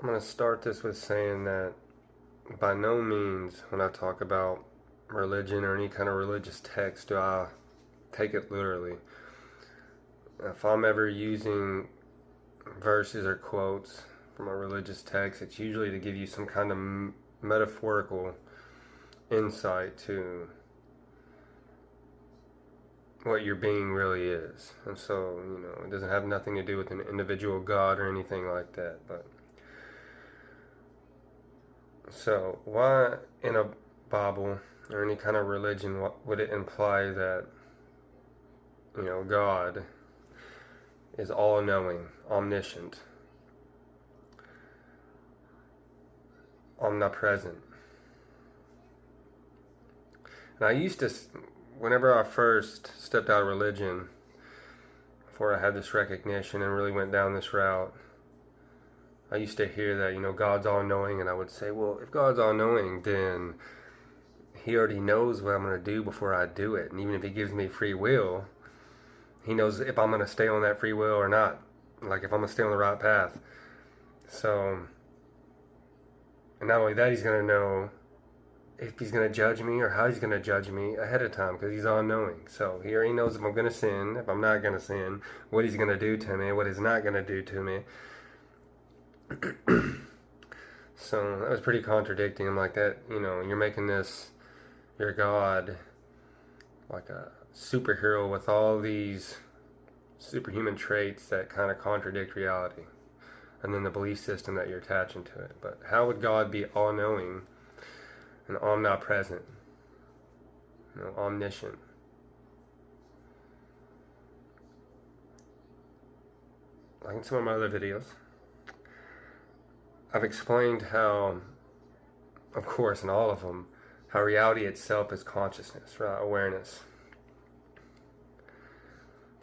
I'm going to start this with saying that by no means, when I talk about religion or any kind of religious text, do I take it literally. If I'm ever using verses or quotes from a religious text, it's usually to give you some kind of metaphorical insight to what your being really is. And so, it doesn't have nothing to do with an individual God or anything like that. But so, why in a Bible or any kind of religion would it imply that, God is all-knowing, omniscient, omnipresent? And I used to, whenever I first stepped out of religion, before I had this recognition and really went down this route, I used to hear that, God's all-knowing, and I would say, well, if God's all-knowing, then He already knows what I'm going to do before I do it. And even if He gives me free will, He knows if I'm going to stay on that free will or not. Like, if I'm going to stay on the right path. So, and not only that, He's going to know if He's going to judge me or how He's going to judge me ahead of time, because He's all-knowing. So He already knows if I'm going to sin, if I'm not going to sin, what He's going to do to me, what He's not going to do to me. So that was pretty contradicting. I'm like, that, you're making this, your God, like a superhero with all these superhuman traits that kind of contradict reality, and then the belief system that you're attaching to it. But how would God be all-knowing and omnipresent, omniscient? Like in some of my other videos, I've explained how, of course, in all of them, how reality itself is consciousness, right? Awareness.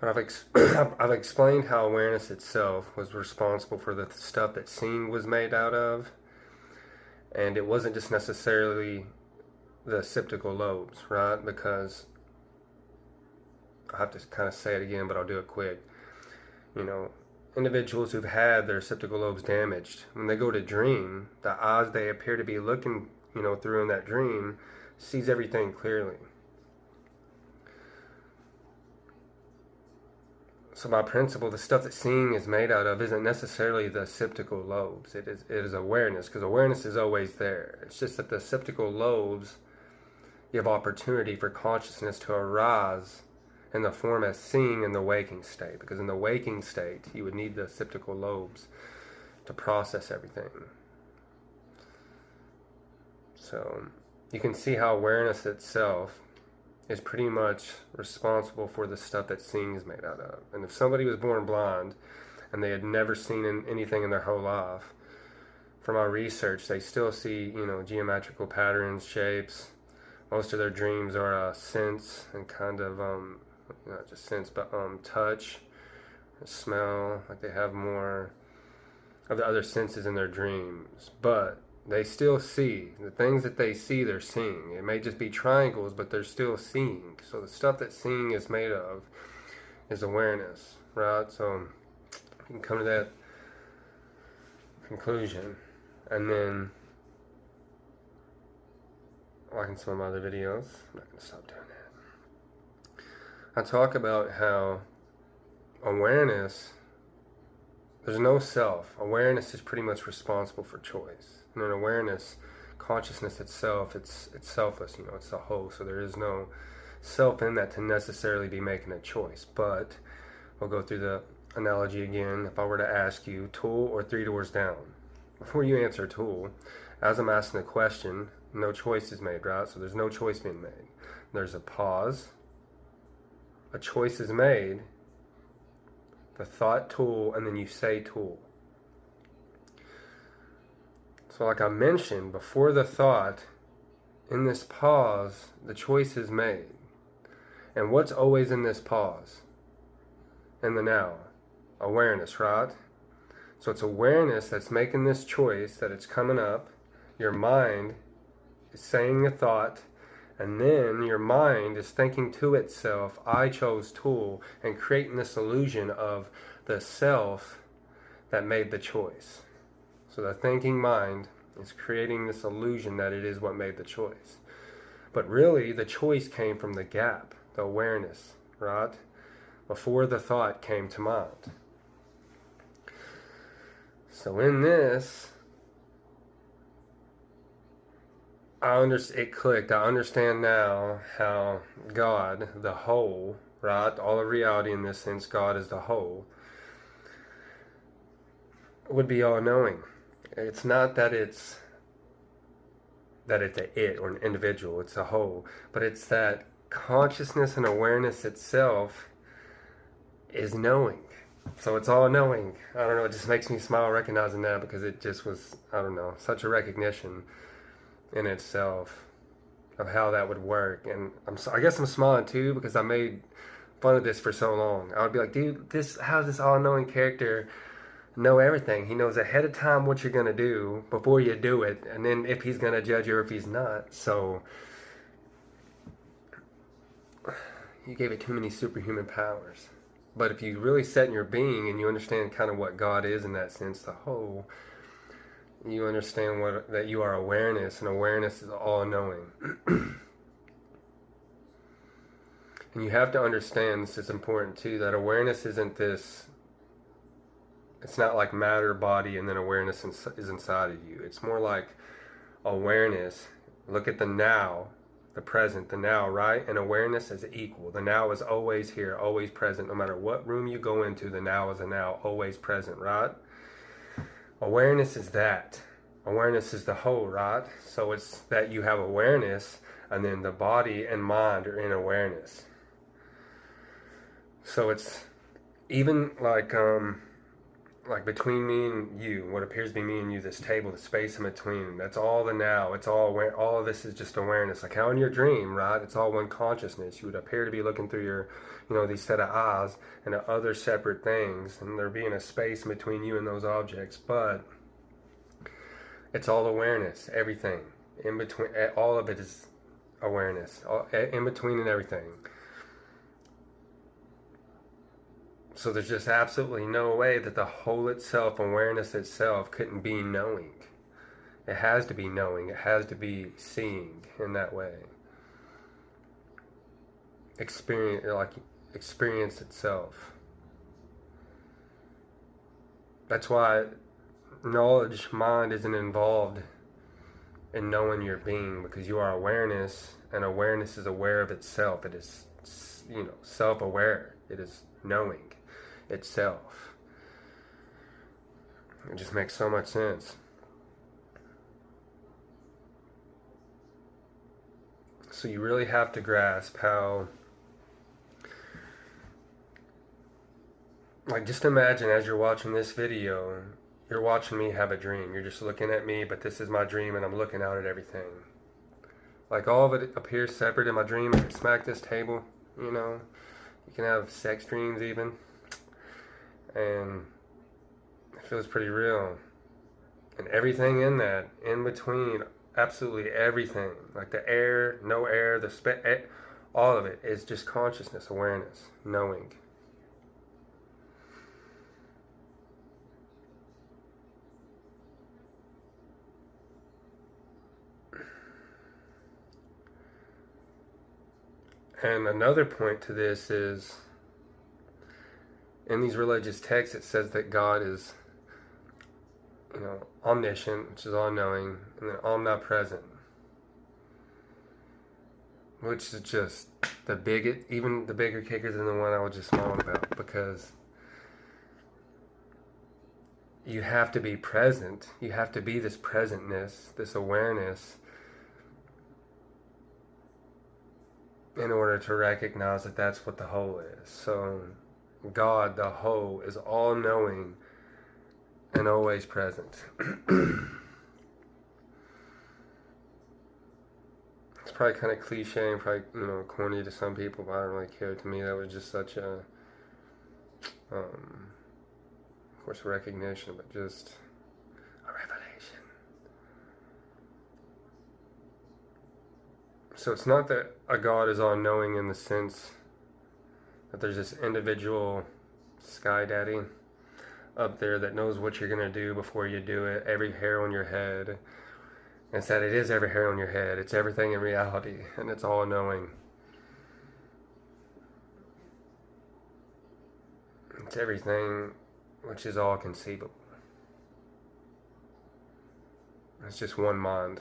But I've explained how awareness itself was responsible for the stuff that seeing was made out of, and it wasn't just necessarily the occipital lobes, right? Because I have to kind of say it again, but I'll do it quick. Individuals who've had their occipital lobes damaged, when they go to dream, the eyes they appear to be looking, through in that dream, sees everything clearly. So by principle, the stuff that seeing is made out of isn't necessarily the occipital lobes. It is awareness, because awareness is always there. It's just that the occipital lobes give opportunity for consciousness to arise in the form as seeing in the waking state, because in the waking state you would need the occipital lobes to process everything. So you can see how awareness itself is pretty much responsible for the stuff that seeing is made out of. And if somebody was born blind and they had never seen anything in their whole life, from our research they still see geometrical patterns, shapes. Most of their dreams are sense and kind of not just sense, but touch, smell. Like they have more of the other senses in their dreams, but they still see the things that they see. They're seeing. It may just be triangles, but they're still seeing. So the stuff that seeing is made of is awareness, right? So you can come to that conclusion, and then, like in some of my other videos, I'm not going to stop doing that, I talk about how awareness, there's no self. Awareness is pretty much responsible for choice. And in awareness, consciousness itself, it's selfless, it's a whole. So there is no self in that to necessarily be making a choice. But we'll go through the analogy again. If I were to ask you, tool or 3 doors down? Before you answer tool, as I'm asking the question, no choice is made, right? So there's no choice being made. There's a pause. A choice is made, the thought tool, and then you say tool. So like I mentioned, before the thought, in this pause, the choice is made. And what's always in this pause? In the now. Awareness, right? So it's awareness that's making this choice, that it's coming up. Your mind is saying a thought, and then your mind is thinking to itself, I chose tool, and creating this illusion of the self that made the choice. So the thinking mind is creating this illusion that it is what made the choice. But really, the choice came from the gap, the awareness, right? Before the thought came to mind. So in this, it clicked. I understand now how God, the whole, right? All of reality in this sense, God is the whole, would be all-knowing. It's not that it's a it or an individual, it's a whole, but it's that consciousness and awareness itself is knowing. So it's all knowing. I don't know, it just makes me smile recognizing that, because it just was, I don't know, such a recognition in itself of how that would work. And I guess I'm smiling too, because I made fun of this for so long. I would be like, dude, how's this all-knowing character know everything? He knows ahead of time what you're going to do before you do it, and then if he's going to judge you or if he's not. So you gave it too many superhuman powers. But if you really set in your being and you understand kind of what God is in that sense, the whole, you understand that you are awareness, and awareness is all-knowing. And you have to understand, this is important too, that awareness isn't this, it's not like matter, body, and then awareness is inside of you. It's more like awareness. Look at the now, the present, the now, right? And awareness is equal. The now is always here, always present. No matter what room you go into, the now is a now, always present, right? Awareness is that. Awareness is the whole, right? So it's that you have awareness, and then the body and mind are in awareness. So it's even like between me and you, what appears to be me and you, this table, the space in between, that's all the now. It's all aware. All of this is just awareness. Like how in your dream, right? It's all one consciousness. You would appear to be looking through your, these set of eyes and other separate things, and there being a space in between you and those objects, but it's all awareness. Everything in between, all of it is awareness. In between and everything. So there's just absolutely no way that the whole itself, awareness itself, couldn't be knowing. It has to be knowing. It has to be seeing in that way. Experience itself. That's why knowledge, mind isn't involved in knowing your being, because you are awareness, and awareness is aware of itself. It is, self-aware. It is knowing itself. It just makes so much sense. So you really have to grasp how, just imagine as you're watching this video, you're watching me have a dream. You're just looking at me, but this is my dream and I'm looking out at everything. Like all of it appears separate in my dream. I can smack this table, you can have sex dreams even. And it feels pretty real. And everything in that, in between, absolutely everything, like the air, no air, all of it is just consciousness, awareness, knowing. And another point to this is, in these religious texts, it says that God is, omniscient, which is all-knowing, and then omnipresent, which is just even the bigger kickers than the one I was just smiling about, because you have to be present. You have to be this presentness, this awareness, in order to recognize that that's what the whole is. So God, the whole, is all-knowing and always present. It's probably kind of cliche and probably, corny to some people, but I don't really care. To me, that was just such a, of course, a recognition, but just a revelation. So it's not that a God is all-knowing in the sense that there's this individual sky daddy, up there that knows what you're going to do before you do it, every hair on your head. It's that it is every hair on your head. It's everything in reality, and it's all knowing. It's everything which is all conceivable. It's just one mind.